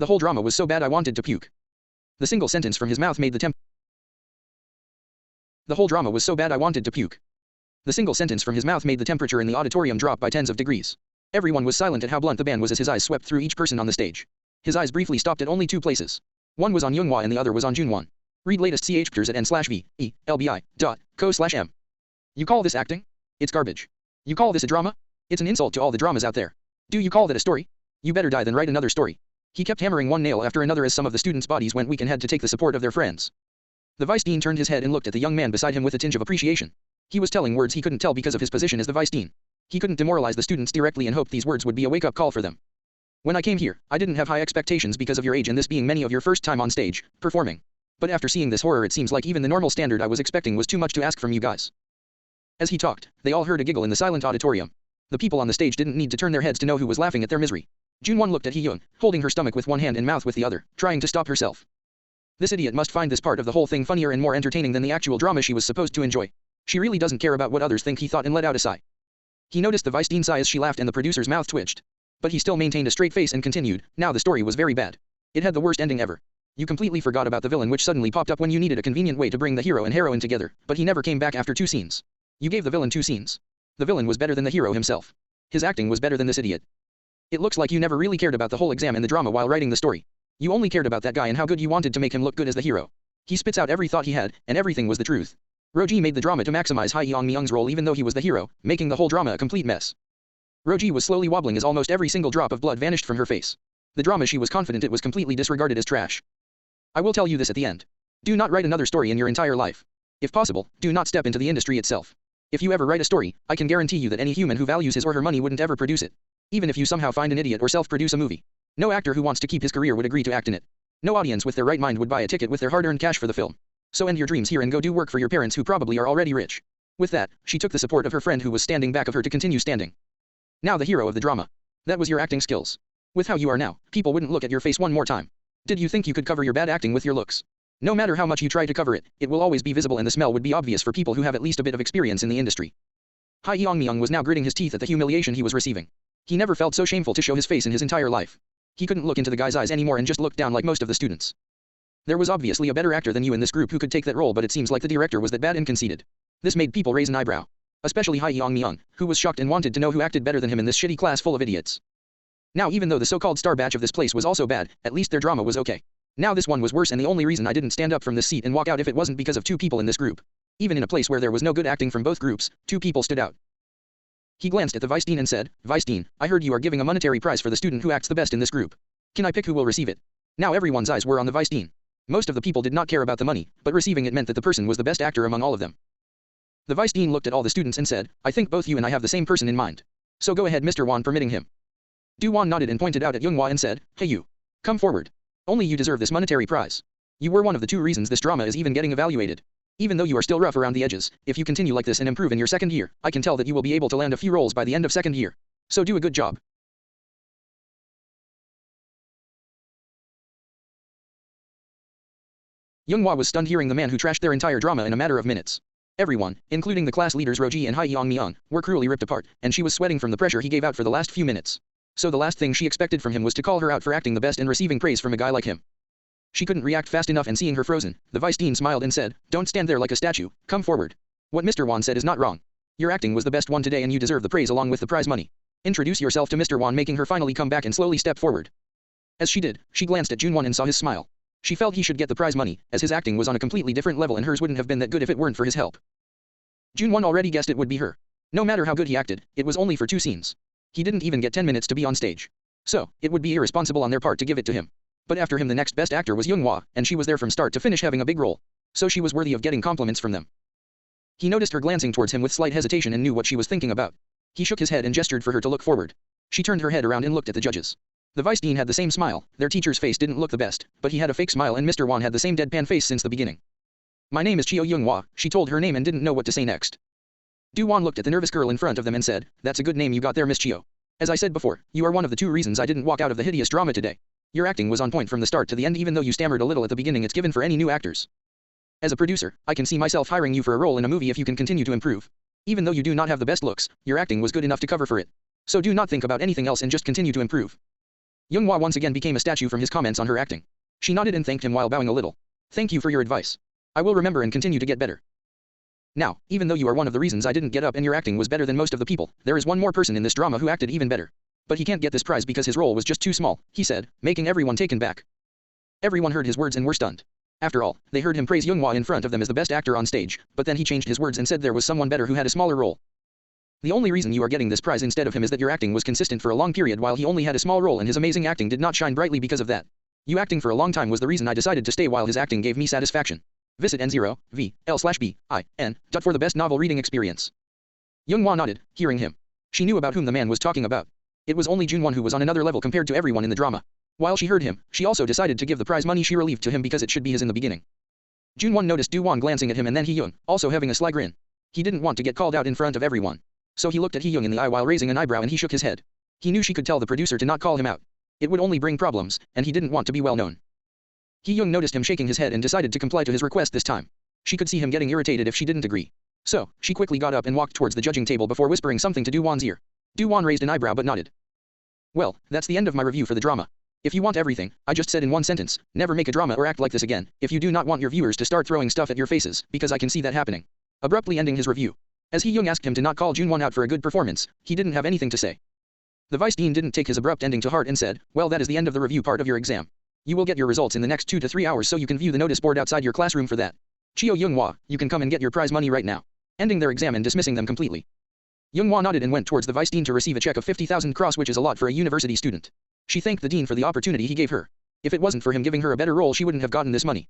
The whole drama was so bad I wanted to puke. The single sentence from his mouth made the whole drama was so bad I wanted to puke. The single sentence from his mouth made the temperature in the auditorium drop by tens of degrees. Everyone was silent at how blunt the ban was as his eyes swept through each person on the stage. His eyes briefly stopped at only two places. One was on Younghwa and the other was on Junwon. Read latest CH pictures at n/v/e/lbi.co/m. You call this acting? It's garbage. You call this a drama? It's an insult to all the dramas out there. Do you call that a story? You better die than write another story. He kept hammering one nail after another as some of the students' bodies went weak and had to take the support of their friends. The vice dean turned his head and looked at the young man beside him with a tinge of appreciation. He was telling words he couldn't tell because of his position as the vice dean. He couldn't demoralize the students directly and hoped these words would be a wake-up call for them. When I came here, I didn't have high expectations because of your age and this being many of your first time on stage, performing. But after seeing this horror it seems like even the normal standard I was expecting was too much to ask from you guys. As he talked, they all heard a giggle in the silent auditorium. The people on the stage didn't need to turn their heads to know who was laughing at their misery. Junwon looked at Hee-young, holding her stomach with one hand and mouth with the other, trying to stop herself. This idiot must find this part of the whole thing funnier and more entertaining than the actual drama she was supposed to enjoy. She really doesn't care about what others think, he thought and let out a sigh. He noticed the vice dean's sigh as she laughed and the producer's mouth twitched. But he still maintained a straight face and continued, now the story was very bad. It had the worst ending ever. You completely forgot about the villain which suddenly popped up when you needed a convenient way to bring the hero and heroine together, but he never came back after 2 scenes. You gave the villain 2 scenes. The villain was better than the hero himself. His acting was better than this idiot. It looks like you never really cared about the whole exam and the drama while writing the story. You only cared about that guy and how good you wanted to make him look good as the hero. He spits out every thought he had, and everything was the truth. Roji made the drama to maximize Hye-yeong-myung's role even though he was the hero, making the whole drama a complete mess. Roji was slowly wobbling as almost every single drop of blood vanished from her face. The drama she was confident it was completely disregarded as trash. I will tell you this at the end. Do not write another story in your entire life. If possible, do not step into the industry itself. If you ever write a story, I can guarantee you that any human who values his or her money wouldn't ever produce it. Even if you somehow find an idiot or self-produce a movie. No actor who wants to keep his career would agree to act in it. No audience with their right mind would buy a ticket with their hard-earned cash for the film. So end your dreams here and go do work for your parents who probably are already rich. With that, she took the support of her friend who was standing back of her to continue standing. Now the hero of the drama. That was your acting skills. With how you are now, people wouldn't look at your face one more time. Did you think you could cover your bad acting with your looks? No matter how much you try to cover it, it will always be visible and the smell would be obvious for people who have at least a bit of experience in the industry. Hye-yeong-myung was now gritting his teeth at the humiliation he was receiving. He never felt so shameful to show his face in his entire life. He couldn't look into the guy's eyes anymore and just looked down like most of the students. There was obviously a better actor than you in this group who could take that role, but it seems like the director was that bad and conceited. This made people raise an eyebrow. Especially Hye-yeong-myung, who was shocked and wanted to know who acted better than him in this shitty class full of idiots. Now even though the so-called star batch of this place was also bad, at least their drama was okay. Now this one was worse, and the only reason I didn't stand up from this seat and walk out if it wasn't because of 2 people in this group. Even in a place where there was no good acting from both groups, 2 people stood out. He glanced at the vice dean and said, Vice dean, I heard you are giving a monetary prize for the student who acts the best in this group. Can I pick who will receive it? Now everyone's eyes were on the vice dean. Most of the people did not care about the money, but receiving it meant that the person was the best actor among all of them. The vice dean looked at all the students and said, I think both you and I have the same person in mind. So go ahead, Mr. Won, permitting him. Do-won nodded and pointed out at Younghwa and said, Hey you. Come forward. Only you deserve this monetary prize. You were one of the 2 reasons this drama is even getting evaluated. Even though you are still rough around the edges, if you continue like this and improve in your 2nd year, I can tell that you will be able to land a few roles by the end of 2nd year. So do a good job. Younghwa was stunned hearing the man who trashed their entire drama in a matter of minutes. Everyone, including the class leaders Roji and Hye-yeong-myung, were cruelly ripped apart, and she was sweating from the pressure he gave out for the last few minutes. So the last thing she expected from him was to call her out for acting the best and receiving praise from a guy like him. She couldn't react fast enough, and seeing her frozen, the vice dean smiled and said, Don't stand there like a statue, come forward. What Mr. Won said is not wrong. Your acting was the best one today and you deserve the praise along with the prize money. Introduce yourself to Mr. Won, making her finally come back and slowly step forward. As she did, she glanced at Junwon and saw his smile. She felt he should get the prize money, as his acting was on a completely different level and hers wouldn't have been that good if it weren't for his help. Junwon already guessed it would be her. No matter how good he acted, it was only for 2 scenes. He didn't even get 10 minutes to be on stage. So, it would be irresponsible on their part to give it to him. But after him the next best actor was Younghwa, and she was there from start to finish having a big role. So she was worthy of getting compliments from them. He noticed her glancing towards him with slight hesitation and knew what she was thinking about. He shook his head and gestured for her to look forward. She turned her head around and looked at the judges. The vice dean had the same smile. Their teacher's face didn't look the best, but he had a fake smile, and Mr. Won had the same deadpan face since the beginning. My name is Chio Younghwa, she told her name and didn't know what to say next. Do-won looked at the nervous girl in front of them and said, That's a good name you got there, Miss Chio. As I said before, you are one of the 2 reasons I didn't walk out of the hideous drama today. Your acting was on point from the start to the end, even though you stammered a little at the beginning. It's given for any new actors. As a producer, I can see myself hiring you for a role in a movie if you can continue to improve. Even though you do not have the best looks, your acting was good enough to cover for it. So do not think about anything else and just continue to improve. Younghwa once again became a statue from his comments on her acting. She nodded and thanked him while bowing a little. Thank you for your advice. I will remember and continue to get better. Now, even though you are one of the reasons I didn't get up and your acting was better than most of the people, there is one more person in this drama who acted even better. But he can't get this prize because his role was just too small, he said, making everyone taken back. Everyone heard his words and were stunned. After all, they heard him praise Younghwa in front of them as the best actor on stage, but then he changed his words and said there was someone better who had a smaller role. The only reason you are getting this prize instead of him is that your acting was consistent for a long period while he only had a small role and his amazing acting did not shine brightly because of that. You acting for a long time was the reason I decided to stay while his acting gave me satisfaction. Visit N0VL/B-I-N. For the best novel reading experience. Younghwa nodded, hearing him. She knew about whom the man was talking about. It was only Junwon who was on another level compared to everyone in the drama. While she heard him, she also decided to give the prize money she relieved to him because it should be his in the beginning. Junwon noticed Do-won glancing at him and then Hee-young, also having a sly grin. He didn't want to get called out in front of everyone. So he looked at Hee-young in the eye while raising an eyebrow and he shook his head. He knew she could tell the producer to not call him out. It would only bring problems, and he didn't want to be well known. Hee-young noticed him shaking his head and decided to comply to his request this time. She could see him getting irritated if she didn't agree. So, she quickly got up and walked towards the judging table before whispering something to Do-won's ear. Do-won raised an eyebrow but nodded. Well, that's the end of my review for the drama. If you want everything I just said in one sentence, never make a drama or act like this again, if you do not want your viewers to start throwing stuff at your faces, because I can see that happening. Abruptly ending his review. As Hee-young asked him to not call Junwon out for a good performance, he didn't have anything to say. The vice dean didn't take his abrupt ending to heart and said, well, that is the end of the review part of your exam. You will get your results in the next 2 to 3 hours so you can view the notice board outside your classroom for that. Chio Younghwa, you can come and get your prize money right now. Ending their exam and dismissing them completely. Younghwa nodded and went towards the vice dean to receive a check of 50,000 cross, which is a lot for a university student. She thanked the dean for the opportunity he gave her. If it wasn't for him giving her a better role, she wouldn't have gotten this money.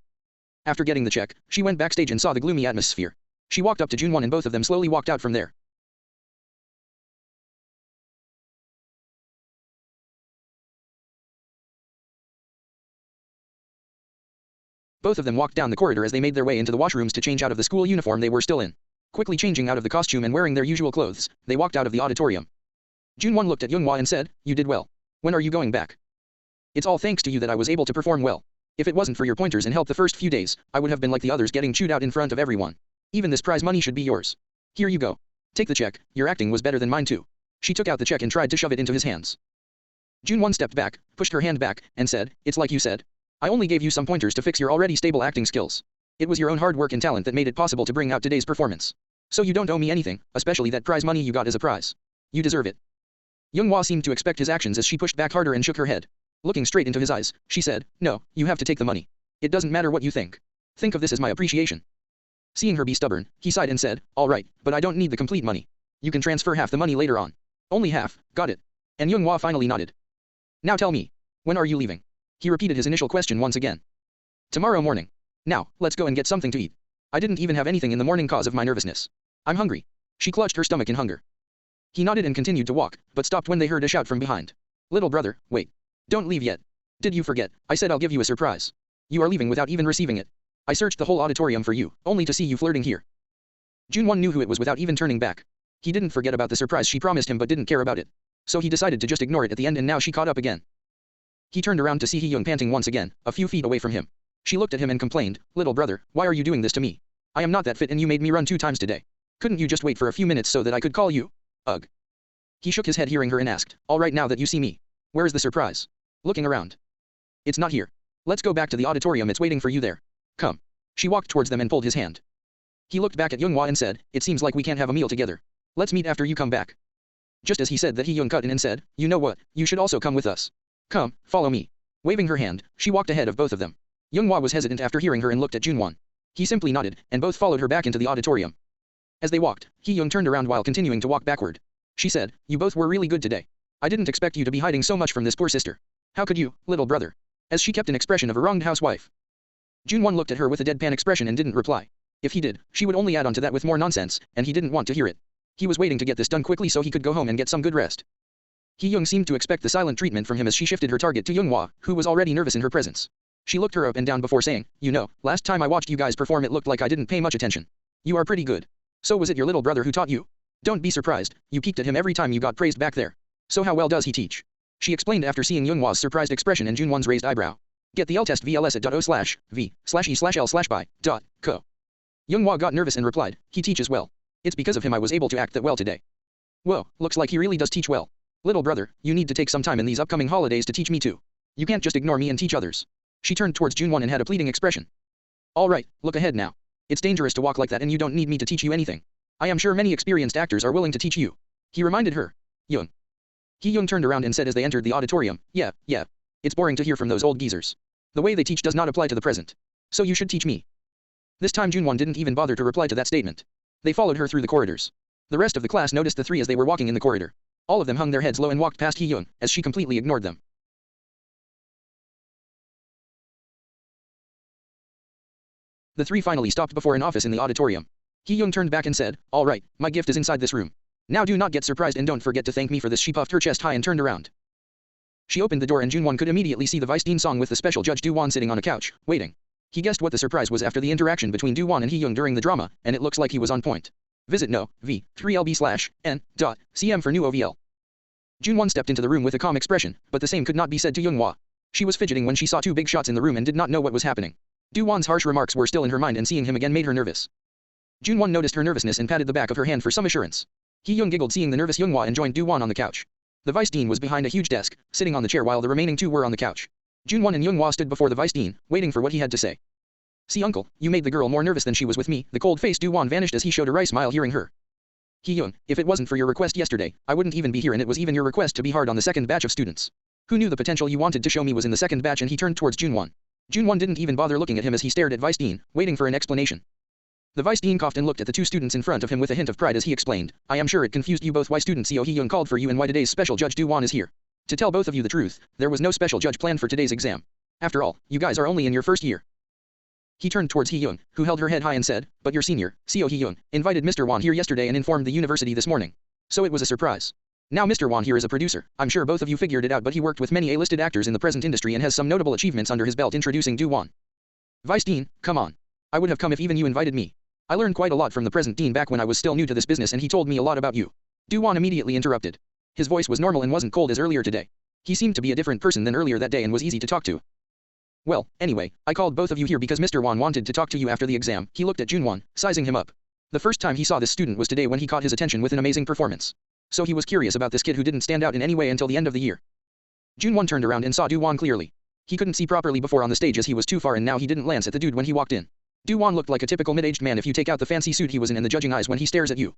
After getting the check, she went backstage and saw the gloomy atmosphere. She walked up to Junwon and both of them slowly walked out from there. Both of them walked down the corridor as they made their way into the washrooms to change out of the school uniform they were still in. Quickly changing out of the costume and wearing their usual clothes, they walked out of the auditorium. Junwon looked at Younghwa and said, you did well. When are you going back? It's all thanks to you that I was able to perform well. If it wasn't for your pointers and help the first few days, I would have been like the others getting chewed out in front of everyone. Even this prize money should be yours. Here you go. Take the check, your acting was better than mine too. She took out the check and tried to shove it into his hands. Junwon stepped back, pushed her hand back, and said, it's like you said. I only gave you some pointers to fix your already stable acting skills. It was your own hard work and talent that made it possible to bring out today's performance. So you don't owe me anything, especially that prize money you got as a prize. You deserve it. Younghwa seemed to expect his actions as she pushed back harder and shook her head. Looking straight into his eyes, she said, no, you have to take the money. It doesn't matter what you think. Think of this as my appreciation. Seeing her be stubborn, he sighed and said, all right, but I don't need the complete money. You can transfer half the money later on. Only half, got it. And Younghwa finally nodded. Now tell me, when are you leaving? He repeated his initial question once again. Tomorrow morning. Now, let's go and get something to eat. I didn't even have anything in the morning cause of my nervousness. I'm hungry. She clutched her stomach in hunger. He nodded and continued to walk, but stopped when they heard a shout from behind. Little brother, wait. Don't leave yet. Did you forget? I said I'll give you a surprise. You are leaving without even receiving it. I searched the whole auditorium for you, only to see you flirting here. Junwon knew who it was without even turning back. He didn't forget about the surprise she promised him but didn't care about it. So he decided to just ignore it at the end and now she caught up again. He turned around to see Hee-young panting once again, a few feet away from him. She looked at him and complained, little brother, why are you doing this to me? I am not that fit and you made me run 2 times today. Couldn't you just wait for a few minutes so that I could call you? Ugh. He shook his head hearing her and asked, all right now that you see me. Where is the surprise? Looking around. It's not here. Let's go back to the auditorium, it's waiting for you there. Come. She walked towards them and pulled his hand. He looked back at Younghwa and said, it seems like we can't have a meal together. Let's meet after you come back. Just as he said that, Hee-young cut in and said, you know what, you should also come with us. Come, follow me. Waving her hand, she walked ahead of both of them. Younghwa was hesitant after hearing her and looked at Junwon. He simply nodded, and both followed her back into the auditorium. As they walked, Hee-young turned around while continuing to walk backward. She said, you both were really good today. I didn't expect you to be hiding so much from this poor sister. How could you, little brother? As she kept an expression of a wronged housewife. Junwon looked at her with a deadpan expression and didn't reply. If he did, she would only add on to that with more nonsense, and he didn't want to hear it. He was waiting to get this done quickly so he could go home and get some good rest. Hee-young seemed to expect the silent treatment from him as she shifted her target to Younghwa, who was already nervous in her presence. She looked her up and down before saying, you know, last time I watched you guys perform it looked like I didn't pay much attention. You are pretty good. So was it your little brother who taught you? Don't be surprised, you peeked at him every time you got praised back there. So how well does he teach? She explained after seeing Younghwa's surprised expression and Junwon's raised eyebrow. Get the L-test VLS at .o/v/e/l/by.co. Younghwa got nervous and replied, he teaches well. It's because of him I was able to act that well today. Whoa, looks like he really does teach well. Little brother, you need to take some time in these upcoming holidays to teach me too. You can't just ignore me and teach others. She turned towards Junwon and had a pleading expression. Alright, look ahead now. It's dangerous to walk like that and you don't need me to teach you anything. I am sure many experienced actors are willing to teach you. He reminded her. Young. Hee-young turned around and said as they entered the auditorium, yeah. It's boring to hear from those old geezers. The way they teach does not apply to the present. So you should teach me. This time Junwon didn't even bother to reply to that statement. They followed her through the corridors. The rest of the class noticed the three as they were walking in the corridor. All of them hung their heads low and walked past Hee-young, as she completely ignored them. The three finally stopped before an office in the auditorium. Hee-young turned back and said, alright, my gift is inside this room. Now do not get surprised and don't forget to thank me for this. She puffed her chest high and turned around. She opened the door and Junwon could immediately see the Vice-Dean Song with the special judge Do-won sitting on a couch, waiting. He guessed what the surprise was after the interaction between Do-won and Hee-young during the drama, and it looks like he was on point. Visit no, v, 3lb/n.cm for new OVL. Junwon stepped into the room with a calm expression, but the same could not be said to Younghwa. She was fidgeting when she saw two big shots in the room and did not know what was happening. Do-won's harsh remarks were still in her mind and seeing him again made her nervous. Junwon noticed her nervousness and patted the back of her hand for some assurance. Hee-young giggled seeing the nervous Younghwa and joined Do-won on the couch. The Vice-Dean was behind a huge desk, sitting on the chair while the remaining two were on the couch. Junwon and Younghwa stood before the Vice-Dean, waiting for what he had to say. See uncle, you made the girl more nervous than she was with me. The cold-faced Do-won vanished as he showed a wry smile hearing her. Hee-young, if it wasn't for your request yesterday, I wouldn't even be here and it was even your request to be hard on the second batch of students. Who knew the potential you wanted to show me was in the second batch? And he turned towards Junwon. Junwon didn't even bother looking at him as he stared at Vice-Dean, waiting for an explanation. The Vice-Dean coughed and looked at the two students in front of him with a hint of pride as he explained, I am sure it confused you both why student CO Hee-young called for you and why today's special judge Do-won is here. To tell both of you the truth, there was no special judge planned for today's exam. After all, you guys are only in your first year. He turned towards Hee-young, who held her head high and said, but your senior, CO Hee-young, invited Mr. Won here yesterday and informed the university this morning. So it was a surprise. Now Mr. Won here is a producer. I'm sure both of you figured it out, but he worked with many A-listed actors in the present industry and has some notable achievements under his belt. Introducing Do-won. Vice-Dean, come on. I would have come if even you invited me. I learned quite a lot from the present dean back when I was still new to this business and he told me a lot about you. Do-won immediately interrupted. His voice was normal and wasn't cold as earlier today. He seemed to be a different person than earlier that day and was easy to talk to. Well, anyway, I called both of you here because Mr. Won wanted to talk to you after the exam. He looked at Junwon, sizing him up. The first time he saw this student was today when he caught his attention with an amazing performance. So he was curious about this kid who didn't stand out in any way until the end of the year. Junwon turned around and saw Do-won clearly. He couldn't see properly before on the stage as he was too far and now he didn't glance at the dude when he walked in. Do-won looked like a typical mid-aged man if you take out the fancy suit he was in and the judging eyes when he stares at you.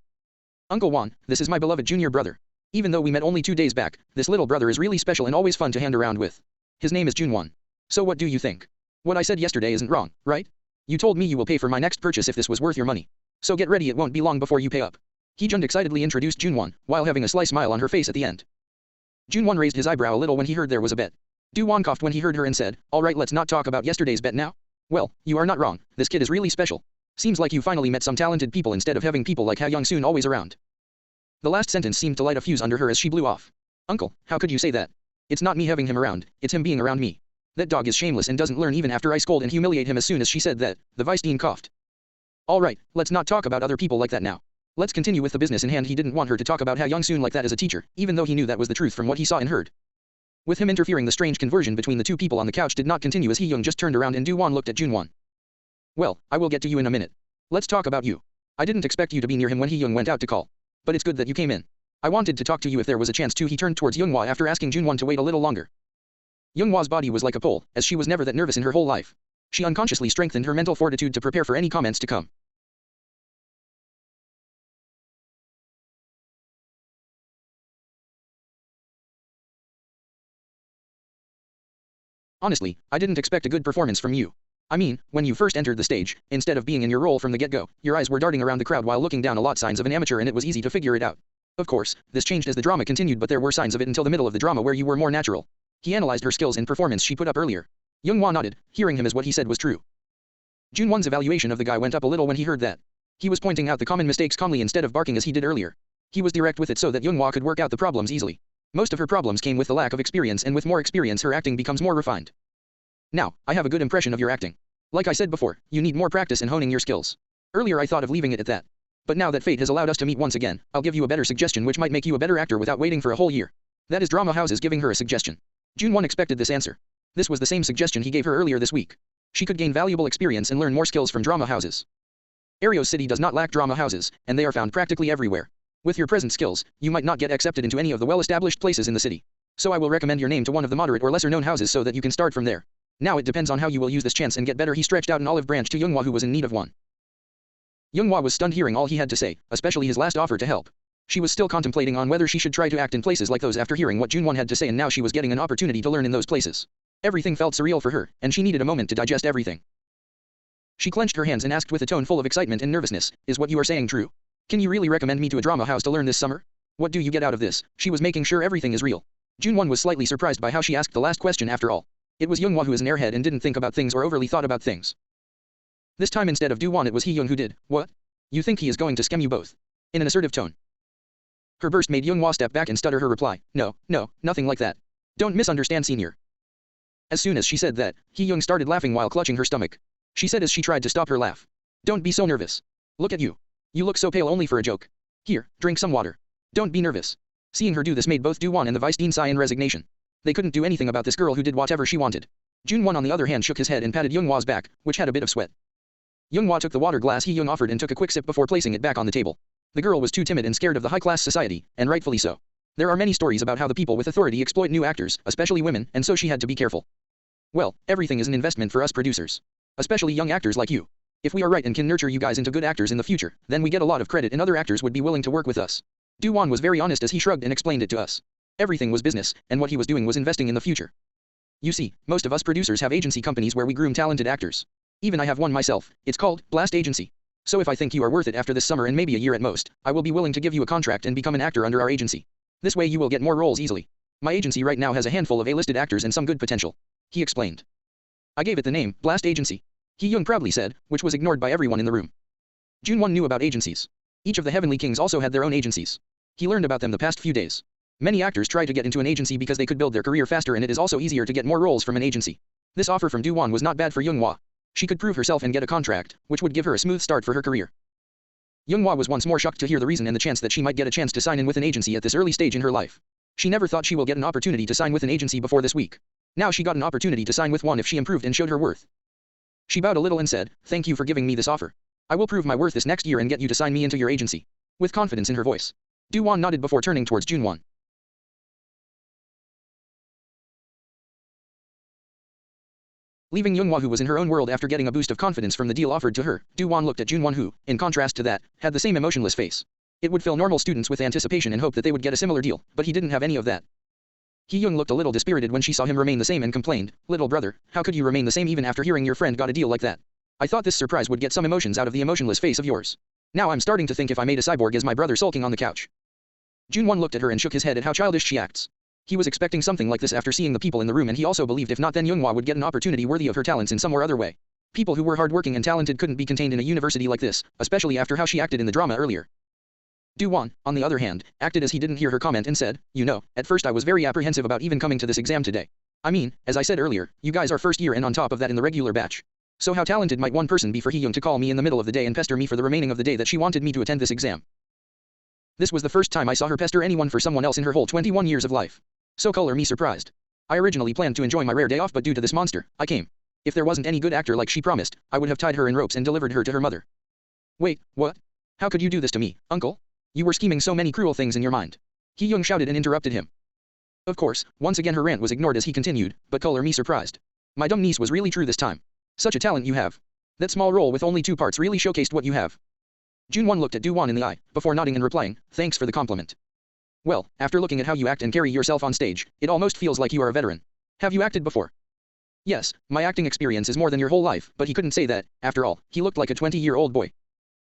Uncle Won, this is my beloved junior brother. Even though we met only 2 days back, this little brother is really special and always fun to hand around with. His name is Junwon. So what do you think? What I said yesterday isn't wrong, right? You told me you will pay for my next purchase if this was worth your money. So get ready, it won't be long before you pay up. Hee-jun excitedly introduced Junwon, while having a sly smile on her face at the end. Junwon raised his eyebrow a little when he heard there was a bet. Do-won coughed when he heard her and said, alright, let's not talk about yesterday's bet now. Well, you are not wrong, this kid is really special. Seems like you finally met some talented people instead of having people like Ha Young-soon always around. The last sentence seemed to light a fuse under her as she blew off. Uncle, how could you say that? It's not me having him around, it's him being around me. That dog is shameless and doesn't learn even after I scold and humiliate him. As soon as she said that, the Vice-Dean coughed. Alright, let's not talk about other people like that now. Let's continue with the business in hand. He didn't want her to talk about Ha Young-soon like that as a teacher, even though he knew that was the truth from what he saw and heard. With him interfering, the strange conversion between the two people on the couch did not continue as Hee-young just turned around and Do-won looked at Junwon. Well, I will get to you in a minute. Let's talk about you. I didn't expect you to be near him when Hee-young went out to call. But it's good that you came in. I wanted to talk to you if there was a chance to. He turned towards Younghwa after asking Junwon to wait a little longer. Younghwa's body was like a pole, as she was never that nervous in her whole life. She unconsciously strengthened her mental fortitude to prepare for any comments to come. Honestly, I didn't expect a good performance from you. I mean, when you first entered the stage, instead of being in your role from the get-go, your eyes were darting around the crowd while looking down, a lot signs of an amateur, and it was easy to figure it out. Of course, this changed as the drama continued, but there were signs of it until the middle of the drama where you were more natural. He analyzed her skills and performance she put up earlier. Younghwa nodded, hearing him as what he said was true. Junwon's evaluation of the guy went up a little when he heard that. He was pointing out the common mistakes calmly instead of barking as he did earlier. He was direct with it so that Younghwa could work out the problems easily. Most of her problems came with the lack of experience, and with more experience her acting becomes more refined. Now, I have a good impression of your acting. Like I said before, you need more practice in honing your skills. Earlier I thought of leaving it at that. But now that fate has allowed us to meet once again, I'll give you a better suggestion which might make you a better actor without waiting for a whole year. That is drama houses giving her a suggestion. Junwon expected this answer. This was the same suggestion he gave her earlier this week. She could gain valuable experience and learn more skills from drama houses. Arios City does not lack drama houses, and they are found practically everywhere. With your present skills, you might not get accepted into any of the well-established places in the city. So I will recommend your name to one of the moderate or lesser-known houses so that you can start from there. Now it depends on how you will use this chance and get better. He stretched out an olive branch to Younghwa, who was in need of one. Younghwa was stunned hearing all he had to say, especially his last offer to help. She was still contemplating on whether she should try to act in places like those after hearing what Junwon had to say, and now she was getting an opportunity to learn in those places. Everything felt surreal for her, and she needed a moment to digest everything. She clenched her hands and asked with a tone full of excitement and nervousness, "Is what you are saying true? Can you really recommend me to a drama house to learn this summer? What do you get out of this?" She was making sure everything is real. Junwon was slightly surprised by how she asked the last question after all. It was Younghwa who is an airhead and didn't think about things or overly thought about things. This time instead of Duwon it was Hee-young who did. "What? You think he is going to scam you both?" In an assertive tone. Her burst made Younghwa step back and stutter her reply. No, nothing like that. Don't misunderstand, senior." As soon as she said that, Hee-young started laughing while clutching her stomach. She said as she tried to stop her laugh. "Don't be so nervous. Look at you. You look so pale only for a joke. Here, drink some water. Don't be nervous." Seeing her do this made both Duwon and the vice dean sigh in resignation. They couldn't do anything about this girl who did whatever she wanted. Junwon on the other hand shook his head and patted Younghwa's back, which had a bit of sweat. Younghwa took the water glass Hee-young offered and took a quick sip before placing it back on the table. The girl was too timid and scared of the high-class society, and rightfully so. There are many stories about how the people with authority exploit new actors, especially women, and so she had to be careful. Well, everything is an investment for us producers. Especially young actors like you. If we are right and can nurture you guys into good actors in the future, then we get a lot of credit and other actors would be willing to work with us. Duwon was very honest as he shrugged and explained it to us. Everything was business, and what he was doing was investing in the future. You see, most of us producers have agency companies where we groom talented actors. Even I have one myself. It's called Blast Agency. So if I think you are worth it after this summer and maybe a year at most, I will be willing to give you a contract and become an actor under our agency. This way you will get more roles easily. My agency right now has a handful of A-listed actors and some good potential," he explained. "I gave it the name, Blast Agency," Hee-young proudly said, which was ignored by everyone in the room. Junwon knew about agencies. Each of the Heavenly Kings also had their own agencies. He learned about them the past few days. Many actors try to get into an agency because they could build their career faster, and it is also easier to get more roles from an agency. This offer from Duwon was not bad for Younghwa. She could prove herself and get a contract, which would give her a smooth start for her career. Younghwa was once more shocked to hear the reason and the chance that she might get a chance to sign in with an agency at this early stage in her life. She never thought she will get an opportunity to sign with an agency before this week. Now she got an opportunity to sign with one if she improved and showed her worth. She bowed a little and said, "Thank you for giving me this offer. I will prove my worth this next year and get you to sign me into your agency." With confidence in her voice. Duwon nodded before turning towards Junwon. Leaving Younghwa, who was in her own world after getting a boost of confidence from the deal offered to her, Duwon looked at Junwon, who, in contrast to that, had the same emotionless face. It would fill normal students with anticipation and hope that they would get a similar deal, but he didn't have any of that. Hee-young looked a little dispirited when she saw him remain the same and complained, "Little brother, how could you remain the same even after hearing your friend got a deal like that? I thought this surprise would get some emotions out of the emotionless face of yours. Now I'm starting to think if I made a cyborg as my brother sulking on the couch." Junwon looked at her and shook his head at how childish she acts. He was expecting something like this after seeing the people in the room, and he also believed if not then Younghwa would get an opportunity worthy of her talents in some or other way. People who were hardworking and talented couldn't be contained in a university like this, especially after how she acted in the drama earlier. Duwon, on the other hand, acted as he didn't hear her comment and said, "You know, at first I was very apprehensive about even coming to this exam today. I mean, as I said earlier, you guys are first year and on top of that in the regular batch. So how talented might one person be for Hee-young to call me in the middle of the day and pester me for the remaining of the day that she wanted me to attend this exam?" This was the first time I saw her pester anyone for someone else in her whole 21 years of life. So color me surprised. I originally planned to enjoy my rare day off, but due to this monster, I came. If there wasn't any good actor like she promised, I would have tied her in ropes and delivered her to her mother. "Wait, what? How could you do this to me, uncle? You were scheming so many cruel things in your mind." Hee-young shouted and interrupted him. Of course, once again her rant was ignored as he continued, "But color me surprised. My dumb niece was really true this time. Such a talent you have. That small role with only 2 parts really showcased what you have." Junwon looked at Duwon in the eye, before nodding and replying, "Thanks for the compliment. Well, after looking at how you act and carry yourself on stage, it almost feels like you are a veteran. Have you acted before?" "Yes, my acting experience is more than your whole life," but he couldn't say that. After all, he looked like a 20-year-old boy.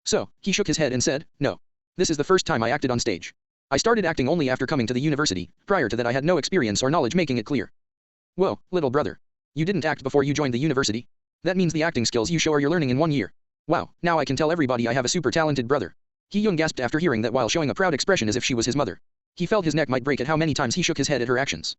So, he shook his head and said, "No. This is the first time I acted on stage. I started acting only after coming to the university. Prior to that I had no experience or knowledge, making it clear." "Whoa, little brother. You didn't act before you joined the university? That means the acting skills you show are you're learning in 1 year. Wow, now I can tell everybody I have a super talented brother." Hee-young gasped after hearing that while showing a proud expression as if she was his mother. He felt his neck might break at how many times he shook his head at her actions.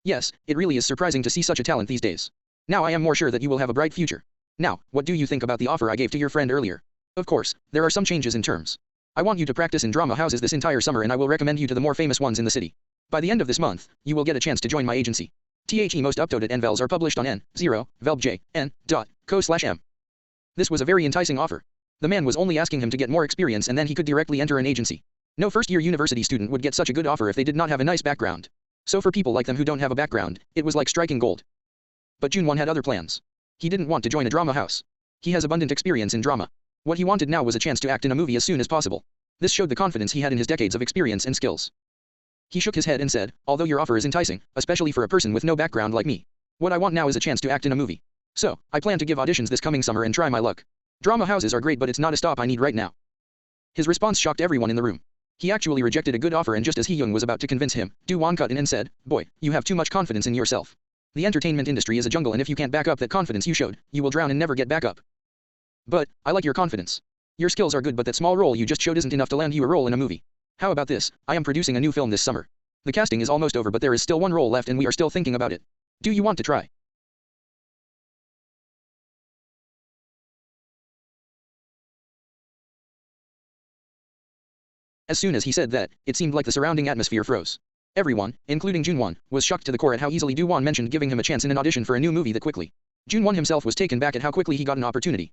Yes, it really is surprising to see such a talent these days. Now I am more sure that you will have a bright future. Now, what do you think about the offer I gave to your friend earlier? Of course, there are some changes in terms. I want you to practice in drama houses this entire summer, and I will recommend you to the more famous ones in the city. By the end of this month, you will get a chance to join my agency. The most updated NVELs are published on n0velbj.co/m. This was a very enticing offer. The man was only asking him to get more experience and then he could directly enter an agency. No first-year university student would get such a good offer if they did not have a nice background. So for people like them who don't have a background, it was like striking gold. But Junwon had other plans. He didn't want to join a drama house. He has abundant experience in drama. What he wanted now was a chance to act in a movie as soon as possible. This showed the confidence he had in his decades of experience and skills. He shook his head and said, although your offer is enticing, especially for a person with no background like me, what I want now is a chance to act in a movie. So, I plan to give auditions this coming summer and try my luck. Drama houses are great, but it's not a stop I need right now. His response shocked everyone in the room. He actually rejected a good offer, and just as Hee-young was about to convince him, Do-won cut in and said, boy, you have too much confidence in yourself. The entertainment industry is a jungle, and if you can't back up that confidence you showed, you will drown and never get back up. But, I like your confidence. Your skills are good, but that small role you just showed isn't enough to land you a role in a movie. How about this? I am producing a new film this summer. The casting is almost over, but there is still one role left and we are still thinking about it. Do you want to try? As soon as he said that, it seemed like the surrounding atmosphere froze. Everyone, including Junwon, was shocked to the core at how easily Do-won mentioned giving him a chance in an audition for a new movie that quickly. Junwon himself was taken back at how quickly he got an opportunity.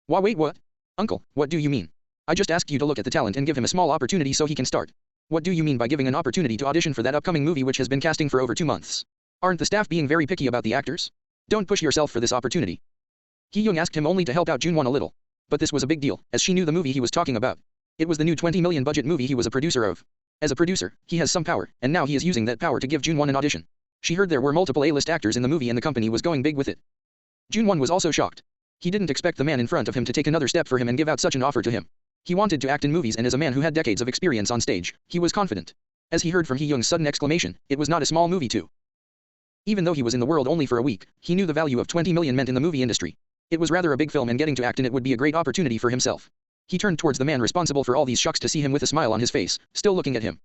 Wait, what? Uncle, what do you mean? I just asked you to look at the talent and give him a small opportunity so he can start. What do you mean by giving an opportunity to audition for that upcoming movie which has been casting for over 2 months? Aren't the staff being very picky about the actors? Don't push yourself for this opportunity. Hee-young asked him only to help out Junwon a little. But this was a big deal, as she knew the movie he was talking about. It was the new 20 million budget movie he was a producer of. As a producer, he has some power, and now he is using that power to give Junwon an audition. She heard there were multiple A-list actors in the movie and the company was going big with it. Junwon was also shocked. He didn't expect the man in front of him to take another step for him and give out such an offer to him. He wanted to act in movies, and as a man who had decades of experience on stage, he was confident. As he heard from Hee-young's sudden exclamation, it was not a small movie too. Even though he was in the world only for a week, he knew the value of 20 million meant in the movie industry. It was rather a big film, and getting to act in it would be a great opportunity for himself. He turned towards the man responsible for all these shocks to see him with a smile on his face, still looking at him.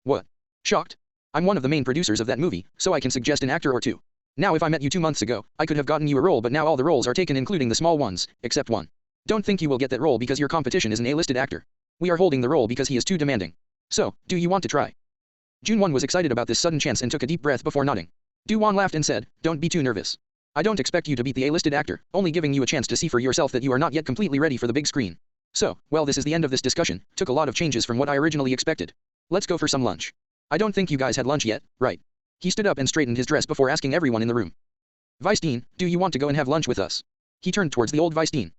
What? Shocked? I'm one of the main producers of that movie, so I can suggest an actor or two. Now if I met you 2 months ago, I could have gotten you a role, but now all the roles are taken, including the small ones, except one. Don't think you will get that role because your competition is an A-listed actor. We are holding the role because he is too demanding. So, do you want to try? Junwon was excited about this sudden chance and took a deep breath before nodding. Do-won laughed and said, don't be too nervous. I don't expect you to beat the A-listed actor, only giving you a chance to see for yourself that you are not yet completely ready for the big screen. So, well, this is the end of this discussion. Took a lot of changes from what I originally expected. Let's go for some lunch. I don't think you guys had lunch yet, right? He stood up and straightened his dress before asking everyone in the room. Vice Dean, do you want to go and have lunch with us? He turned towards the old Vice Dean.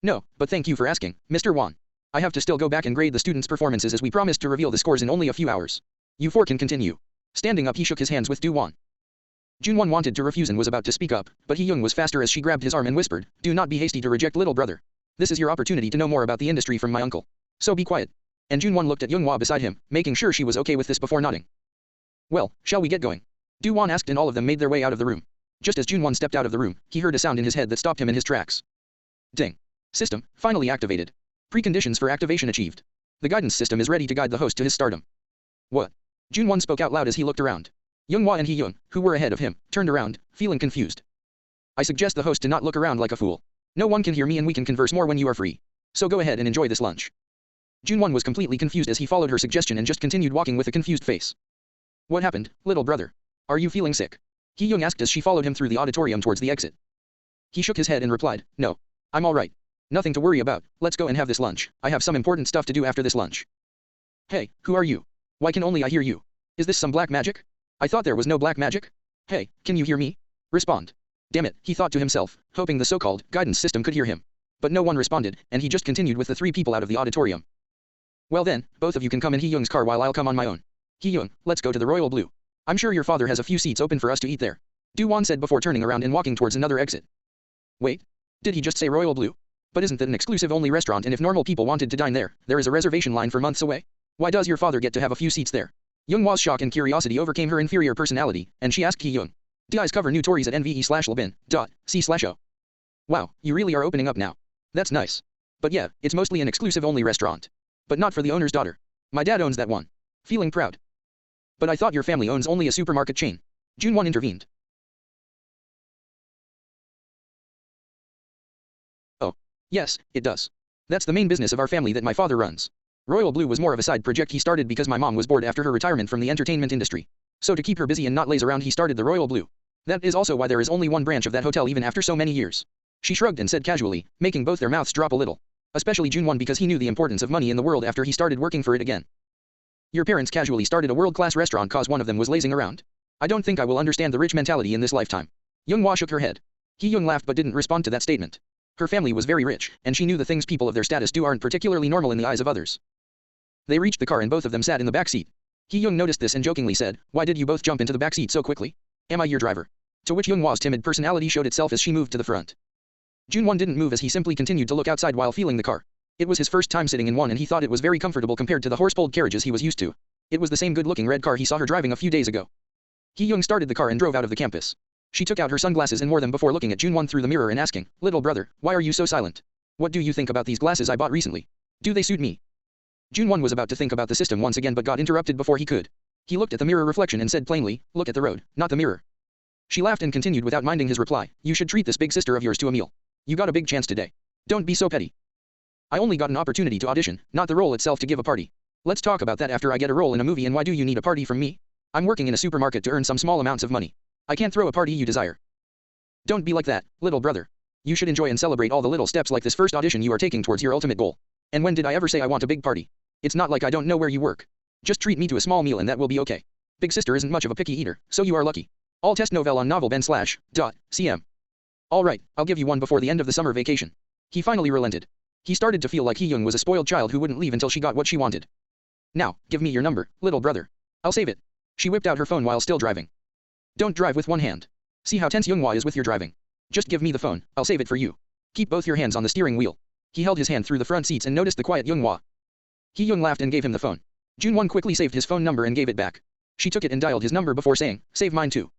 No, but thank you for asking, Mr. Won. I have to still go back and grade the students' performances as we promised to reveal the scores in only a few hours. You four can continue. Standing up, he shook his hands with Do-won. Junwon wanted to refuse and was about to speak up, but Hee-young was faster as she grabbed his arm and whispered, do not be hasty to reject, little brother. This is your opportunity to know more about the industry from my uncle. So be quiet. And Junwon looked at Younghwa beside him, making sure she was okay with this before nodding. Well, shall we get going? Do-won asked, and all of them made their way out of the room. Just as Junwon stepped out of the room, he heard a sound in his head that stopped him in his tracks. Ding. System, finally activated. Preconditions for activation achieved. The guidance system is ready to guide the host to his stardom. What? Junwon spoke out loud as he looked around. Younghwa and Hee-young, who were ahead of him, turned around, feeling confused. I suggest the host to not look around like a fool. No one can hear me and we can converse more when you are free. So go ahead and enjoy this lunch. Junwon was completely confused as he followed her suggestion and just continued walking with a confused face. What happened, little brother? Are you feeling sick? Hee-young asked as she followed him through the auditorium towards the exit. He shook his head and replied, no. I'm all right. Nothing to worry about, let's go and have this lunch. I have some important stuff to do after this lunch. Hey, who are you? Why can only I hear you? Is this some black magic? I thought there was no black magic. Hey, can you hear me? Respond. Damn it, he thought to himself, hoping the so-called guidance system could hear him. But no one responded, and he just continued with the 3 people out of the auditorium. Well then, both of you can come in Hee-young's car while I'll come on my own. Hee-young, let's go to the Royal Blue. I'm sure your father has a few seats open for us to eat there. Do-won said before turning around and walking towards another exit. Wait. Did he just say Royal Blue? But isn't that an exclusive-only restaurant, and if normal people wanted to dine there, there is a reservation line for months away? Why does your father get to have a few seats there? Younghwa's shock and curiosity overcame her inferior personality, and she asked Hee-young. Di's cover new tories at nve/lbin.c/o. Wow, you really are opening up now. That's nice. But yeah, it's mostly an exclusive-only restaurant. But not for the owner's daughter. My dad owns that one. Feeling proud. But I thought your family owns only a supermarket chain. Junwon intervened. Oh. Yes, it does. That's the main business of our family that my father runs. Royal Blue was more of a side project he started because my mom was bored after her retirement from the entertainment industry. So to keep her busy and not laze around, he started the Royal Blue. That is also why there is only one branch of that hotel even after so many years. She shrugged and said casually, making both their mouths drop a little. Especially Jun-won because he knew the importance of money in the world after he started working for it again. Your parents casually started a world-class restaurant cause one of them was lazing around. I don't think I will understand the rich mentality in this lifetime. Young-wha shook her head. Hee-young laughed but didn't respond to that statement. Her family was very rich, and she knew the things people of their status do aren't particularly normal in the eyes of others. They reached the car and both of them sat in the back seat. Hee-young noticed this and jokingly said, "Why did you both jump into the back seat so quickly? Am I your driver?" To which Young-wha's timid personality showed itself as she moved to the front. Jun-won didn't move as he simply continued to look outside while feeling the car. It was his first time sitting in one and he thought it was very comfortable compared to the horse-pulled carriages he was used to. It was the same good-looking red car he saw her driving a few days ago. Hee-young started the car and drove out of the campus. She took out her sunglasses and wore them before looking at Jun-won through the mirror and asking, "Little brother, why are you so silent? What do you think about these glasses I bought recently? Do they suit me?" Jun-won was about to think about the system once again but got interrupted before he could. He looked at the mirror reflection and said plainly, "Look at the road, not the mirror." She laughed and continued without minding his reply, "You should treat this big sister of yours to a meal. You got a big chance today. Don't be so petty. I only got an opportunity to audition, not the role itself to give a party. Let's talk about that after I get a role in a movie and why do you need a party from me? I'm working in a supermarket to earn some small amounts of money. I can't throw a party you desire. Don't be like that, little brother. You should enjoy and celebrate all the little steps like this first audition you are taking towards your ultimate goal. And when did I ever say I want a big party? It's not like I don't know where you work. Just treat me to a small meal and that will be okay. Big sister isn't much of a picky eater, so you are lucky. All test novel on novel ben/cm. Alright, I'll give you one before the end of the summer vacation." He finally relented. He started to feel like Hee-young was a spoiled child who wouldn't leave until she got what she wanted. "Now, give me your number, little brother. I'll save it." She whipped out her phone while still driving. "Don't drive with one hand. See how tense Young-wha is with your driving. Just give me the phone, I'll save it for you. Keep both your hands on the steering wheel." He held his hand through the front seats and noticed the quiet Young-wha. Hee-young laughed and gave him the phone. Jun-won quickly saved his phone number and gave it back. She took it and dialed his number before saying, "Save mine too."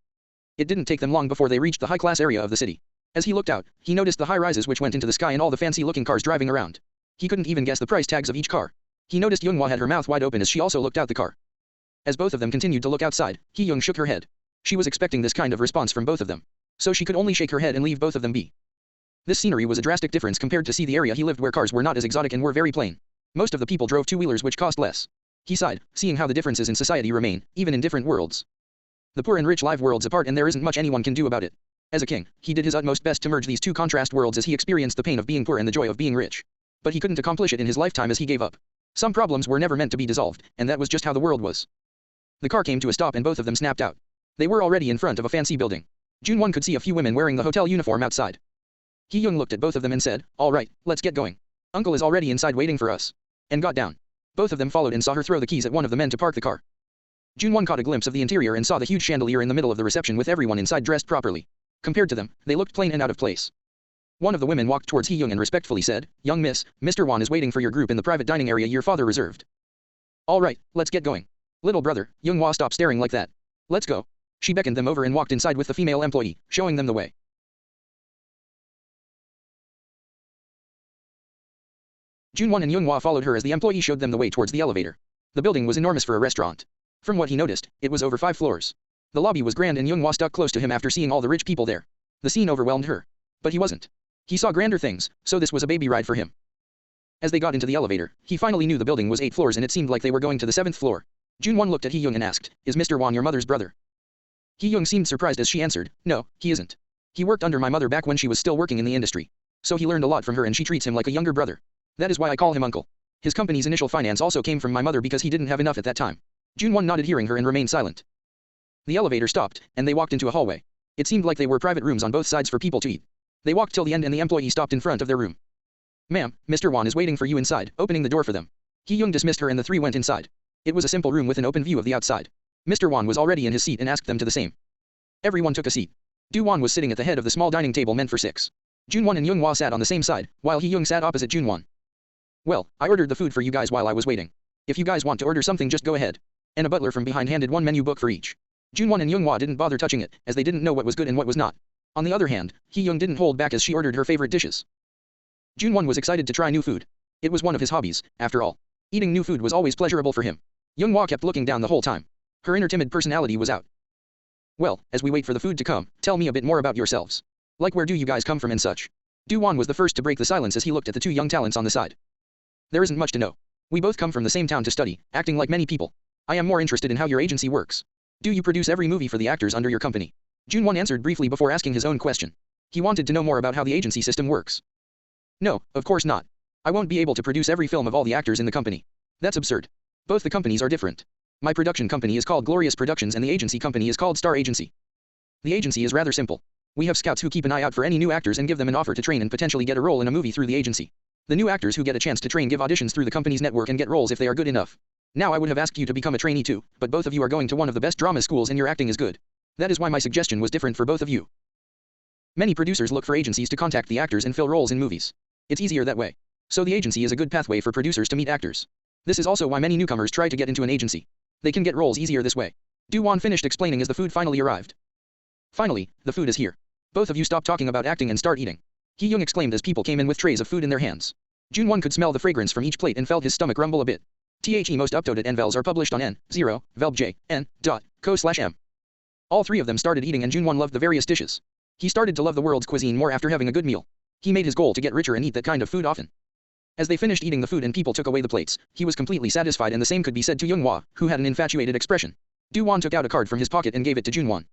It didn't take them long before they reached the high-class area of the city. As he looked out, he noticed the high-rises which went into the sky and all the fancy-looking cars driving around. He couldn't even guess the price tags of each car. He noticed Young-wha had her mouth wide open as she also looked out the car. As both of them continued to look outside, Hee-young shook her head. She was expecting this kind of response from both of them. So she could only shake her head and leave both of them be. This scenery was a drastic difference compared to see the area he lived where cars were not as exotic and were very plain. Most of the people drove two-wheelers which cost less. He sighed, seeing how the differences in society remain, even in different worlds. The poor and rich live worlds apart and there isn't much anyone can do about it. As a king, he did his utmost best to merge these two contrast worlds as he experienced the pain of being poor and the joy of being rich. But he couldn't accomplish it in his lifetime as he gave up. Some problems were never meant to be dissolved, and that was just how the world was. The car came to a stop and both of them snapped out. They were already in front of a fancy building. Jun-won could see a few women wearing the hotel uniform outside. Hee-young looked at both of them and said, "All right, let's get going. Uncle is already inside waiting for us." And got down. Both of them followed and saw her throw the keys at one of the men to park the car. Jun-won caught a glimpse of the interior and saw the huge chandelier in the middle of the reception with everyone inside dressed properly. Compared to them, they looked plain and out of place. One of the women walked towards Hee-young and respectfully said, "Young miss, Mr. Won is waiting for your group in the private dining area your father reserved." "All right, let's get going. Little brother, Young-wha, stop staring like that. Let's go." She beckoned them over and walked inside with the female employee, showing them the way. Jun-won and Young-wha followed her as the employee showed them the way towards the elevator. The building was enormous for a restaurant. From what he noticed, it was over 5 floors. The lobby was grand and Young-wha stuck close to him after seeing all the rich people there. The scene overwhelmed her. But he wasn't. He saw grander things, so this was a baby ride for him. As they got into the elevator, he finally knew the building was 8 floors and it seemed like they were going to the 7th floor. Jun-won looked at Hee-young and asked, "Is Mr. Won your mother's brother?" Hee-young seemed surprised as she answered, "No, he isn't. He worked under my mother back when she was still working in the industry. So he learned a lot from her and she treats him like a younger brother. That is why I call him uncle. His company's initial finance also came from my mother because he didn't have enough at that time." Jun-won nodded hearing her and remained silent. The elevator stopped, and they walked into a hallway. It seemed like they were private rooms on both sides for people to eat. They walked till the end and the employee stopped in front of their room. "Ma'am, Mr. Won is waiting for you inside," opening the door for them. Hee-young dismissed her and the three went inside. It was a simple room with an open view of the outside. Mr. Won was already in his seat and asked them to the same. Everyone took a seat. Do-won was sitting at the head of the small dining table meant for 6. Jun-won and Young-wha sat on the same side, while Hee-young sat opposite Jun-won. "Well, I ordered the food for you guys while I was waiting. If you guys want to order something just go ahead." And a butler from behind handed one menu book for each. Jun-won and Young-wha didn't bother touching it, as they didn't know what was good and what was not. On the other hand, Hee-young didn't hold back as she ordered her favorite dishes. Jun-won was excited to try new food. It was one of his hobbies, after all. Eating new food was always pleasurable for him. Young-wha kept looking down the whole time. Her inner timid personality was out. "Well, as we wait for the food to come, tell me a bit more about yourselves. Like where do you guys come from and such?" Do-won was the first to break the silence as he looked at the two young talents on the side. "There isn't much to know. We both come from the same town to study, acting like many people. I am more interested in how your agency works. Do you produce every movie for the actors under your company?" Jun-won answered briefly before asking his own question. He wanted to know more about how the agency system works. "No, of course not. I won't be able to produce every film of all the actors in the company. That's absurd. Both the companies are different. My production company is called Glorious Productions and the agency company is called Star Agency. The agency is rather simple. We have scouts who keep an eye out for any new actors and give them an offer to train and potentially get a role in a movie through the agency. The new actors who get a chance to train give auditions through the company's network and get roles if they are good enough. Now I would have asked you to become a trainee too, but both of you are going to one of the best drama schools and your acting is good. That is why my suggestion was different for both of you. Many producers look for agencies to contact the actors and fill roles in movies. It's easier that way. So the agency is a good pathway for producers to meet actors. This is also why many newcomers try to get into an agency. They can get roles easier this way. Do-won finished explaining as the food finally arrived. Finally, the food is here. Both of you stop talking about acting and start eating. Hee-young exclaimed as people came in with trays of food in their hands. Jun-won could smell the fragrance from each plate and felt his stomach rumble a bit. The most updated NVELs are published on n0velbj.n.co/m. All three of them started eating and Jun-won loved the various dishes. He started to love the world's cuisine more after having a good meal. He made his goal to get richer and eat that kind of food often. As they finished eating the food and people took away the plates, he was completely satisfied and the same could be said to Yoonghwa, who had an infatuated expression. Do-won took out a card from his pocket and gave it to Jun-won.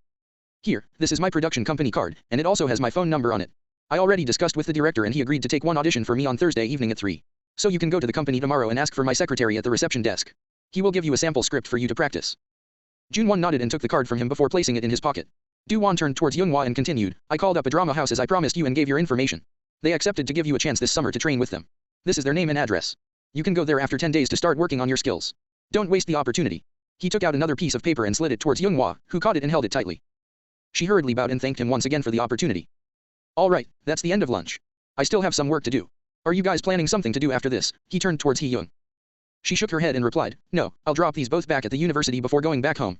Here, this is my production company card, and it also has my phone number on it. I already discussed with the director and he agreed to take one audition for me on Thursday evening at 3. So you can go to the company tomorrow and ask for my secretary at the reception desk. He will give you a sample script for you to practice. Jun-won nodded and took the card from him before placing it in his pocket. Do-won turned towards Yoonghwa and continued, I called up a drama house as I promised you and gave your information. They accepted to give you a chance this summer to train with them. This is their name and address. You can go there after 10 days to start working on your skills. Don't waste the opportunity. He took out another piece of paper and slid it towards Yoonghwa, who caught it and held it tightly. She hurriedly bowed and thanked him once again for the opportunity. All right, that's the end of lunch. I still have some work to do. Are you guys planning something to do after this? He turned towards Hee-young. She shook her head and replied, no, I'll drop these both back at the university before going back home.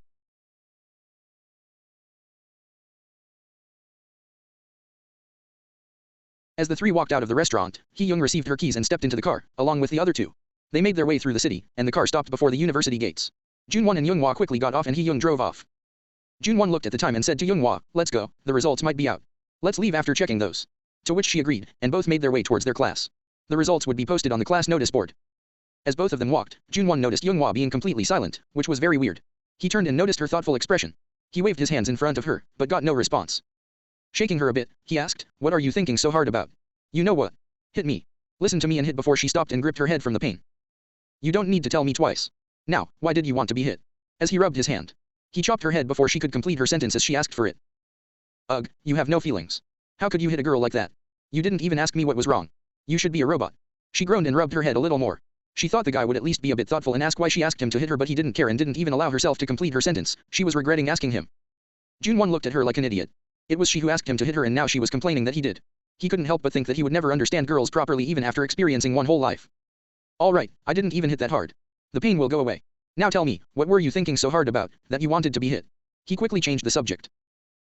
As the three walked out of the restaurant, Hee-young received her keys and stepped into the car, along with the other two. They made their way through the city, and the car stopped before the university gates. Jun-won and Yoonghwa quickly got off and Hee-young drove off. Jun-won looked at the time and said to Yoonghwa, let's go, the results might be out. Let's leave after checking those. To which she agreed, and both made their way towards their class. The results would be posted on the class notice board. As both of them walked, Jun-won noticed Yoonghwa being completely silent, which was very weird. He turned and noticed her thoughtful expression. He waved his hands in front of her, but got no response. Shaking her a bit, he asked, what are you thinking so hard about? You know what? Hit me. Listen to me and hit before she stopped and gripped her head from the pain. You don't need to tell me twice. Now, why did you want to be hit? As he rubbed his hand. He chopped her head before she could complete her sentence as she asked for it. Ugh, you have no feelings. How could you hit a girl like that? You didn't even ask me what was wrong. You should be a robot. She groaned and rubbed her head a little more. She thought the guy would at least be a bit thoughtful and ask why she asked him to hit her, but he didn't care and didn't even allow herself to complete her sentence. She was regretting asking him. Jun-won looked at her like an idiot. It was she who asked him to hit her and now she was complaining that he did. He couldn't help but think that he would never understand girls properly even after experiencing one whole life. All right, I didn't even hit that hard. The pain will go away. Now tell me, what were you thinking so hard about, that you wanted to be hit? He quickly changed the subject.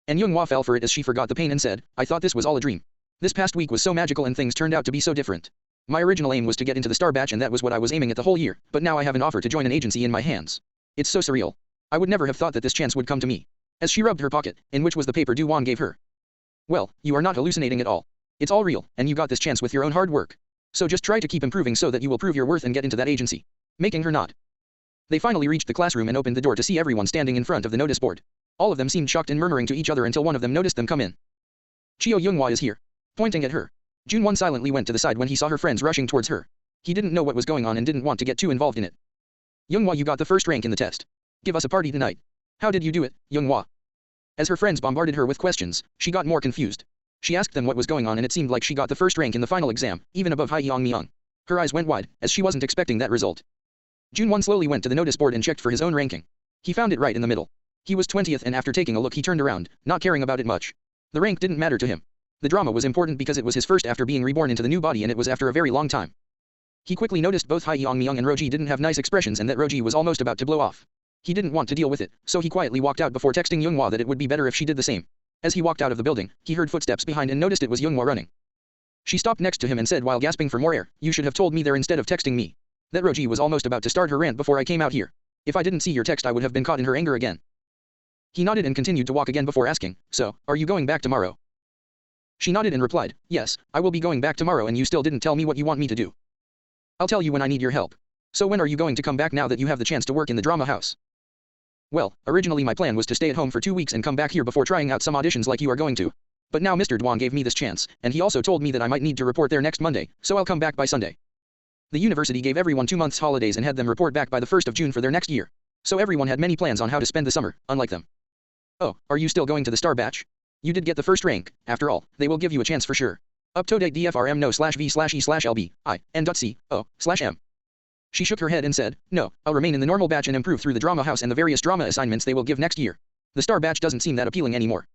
And Yoonghwa fell for it as she forgot the pain and said, I thought this was all a dream. This past week was so magical and things turned out to be so different. My original aim was to get into the star batch and that was what I was aiming at the whole year, but now I have an offer to join an agency in my hands. It's so surreal. I would never have thought that this chance would come to me. As she rubbed her pocket, in which was the paper Do-won gave her. Well, you are not hallucinating at all. It's all real, and you got this chance with your own hard work. So just try to keep improving so that you will prove your worth and get into that agency. Making her nod. They finally reached the classroom and opened the door to see everyone standing in front of the notice board. All of them seemed shocked and murmuring to each other until one of them noticed them come in. Chio Yoonghwa is here. Pointing at her. Jun-won silently went to the side when he saw her friends rushing towards her. He didn't know what was going on and didn't want to get too involved in it. Yoonghwa, you got the first rank in the test. Give us a party tonight. How did you do it, Yoonghwa? As her friends bombarded her with questions, she got more confused. She asked them what was going on and it seemed like she got the first rank in the final exam, even above Hyeong-myung. Her eyes went wide, as she wasn't expecting that result. Jun-won slowly went to the notice board and checked for his own ranking. He found it right in the middle. He was 20th and after taking a look he turned around, not caring about it much. The rank didn't matter to him. The drama was important because it was his first after being reborn into the new body and it was after a very long time. He quickly noticed both Hyeong-myung and Roji didn't have nice expressions and that Roji was almost about to blow off. He didn't want to deal with it, so he quietly walked out before texting Yoonghwa that it would be better if she did the same. As he walked out of the building, he heard footsteps behind and noticed it was Yoonghwa running. She stopped next to him and said while gasping for more air, you should have told me there instead of texting me. That Roji was almost about to start her rant before I came out here. If I didn't see your text I would have been caught in her anger again. He nodded and continued to walk again before asking, so, are you going back tomorrow? She nodded and replied, yes, I will be going back tomorrow and you still didn't tell me what you want me to do. I'll tell you when I need your help. So when are you going to come back now that you have the chance to work in the drama house? Well, originally my plan was to stay at home for 2 weeks and come back here before trying out some auditions like you are going to. But now Mr. Dwan gave me this chance, and he also told me that I might need to report there next Monday, so I'll come back by Sunday. The university gave everyone 2 months holidays and had them report back by the 1st of June for their next year. So everyone had many plans on how to spend the summer, unlike them. Oh, are you still going to the star batch? You did get the first rank, after all, they will give you a chance for sure. Up to date DFRM no /V/E/LB/I/N.C/O/M. She shook her head and said, no, I'll remain in the normal batch and improve through the drama house and the various drama assignments they will give next year. The star batch doesn't seem that appealing anymore.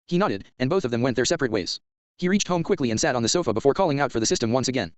He nodded, and both of them went their separate ways. He reached home quickly and sat on the sofa before calling out for the system once again.